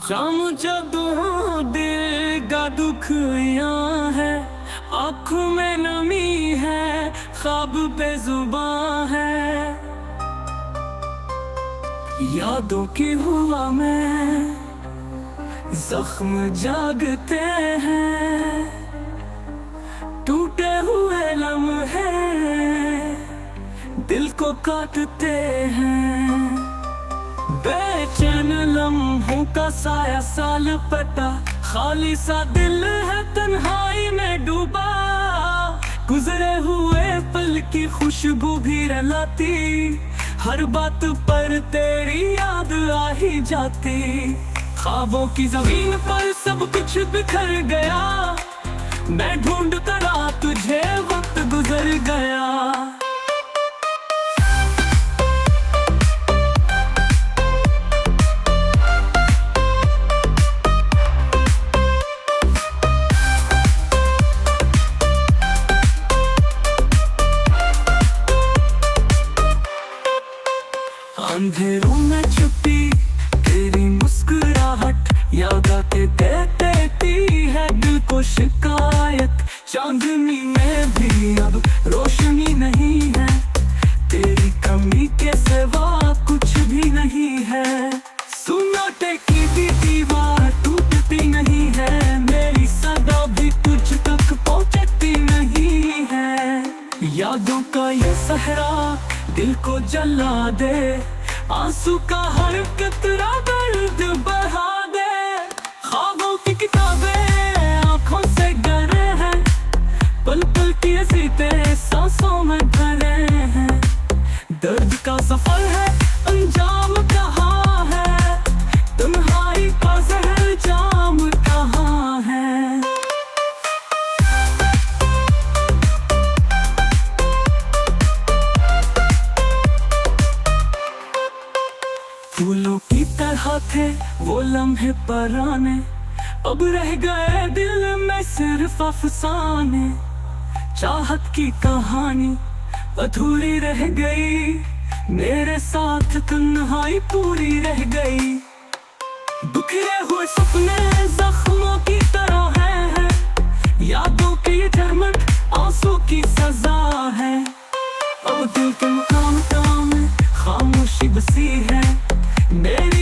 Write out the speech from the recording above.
शाम जदों दिल का दुख यहाँ है, आँखों में नमी है, ख्वाब बेजुबां है। यादों की हुआ में जख्म जागते हैं, टूटे हुए लम्हे दिल को काटते हैं। बेचैन लम्हों का साया साल पता, खाली सा दिल है तन्हाई में डूबा। गुजरे हुए पल की खुशबू भी रलाती, हर बात पर तेरी याद आ ही जाती। ख्वाबों की जमीन पर सब कुछ बिखर गया, मैं ढूंढता रहा तुझे, वक्त गुजर गया। अंधेरों में छुपी तेरी मुस्कुराहट, याद आके देती है दिल को शिकायत। चांदनी में भी अब रोशनी नहीं है, तेरी कमी के सिवा कुछ भी नहीं है। सुन्नाटे की भी दीवार टूटती नहीं है, मेरी सदा भी तुझ तक पहुंचती नहीं है। यादों का ये सहरा दिल को जला दे, आंसू का हर कतरा दर्द बहा दे। ख्वाबों की किताबें आंखों से गरे हैं, पल पल की हसीते सांसों में भरे हैं। दर्द का सफर है अंजाम कहाँ है, तन्हाई का जहर जाम कहाँ है। फूलों की तरह थे वो लम्हे पुराने, अब रह गए दिल में सिर्फ अफसाने। चाहत की कहानी अधूरी रह गई, मेरे साथ तन्हाई पूरी रह गई। बिखरे हुए सपने जख्मों की तरह हैं, यादों की झरमट आंसू की सजा है। अब दिल के मुकाम में खामोशी बसी है, मेरी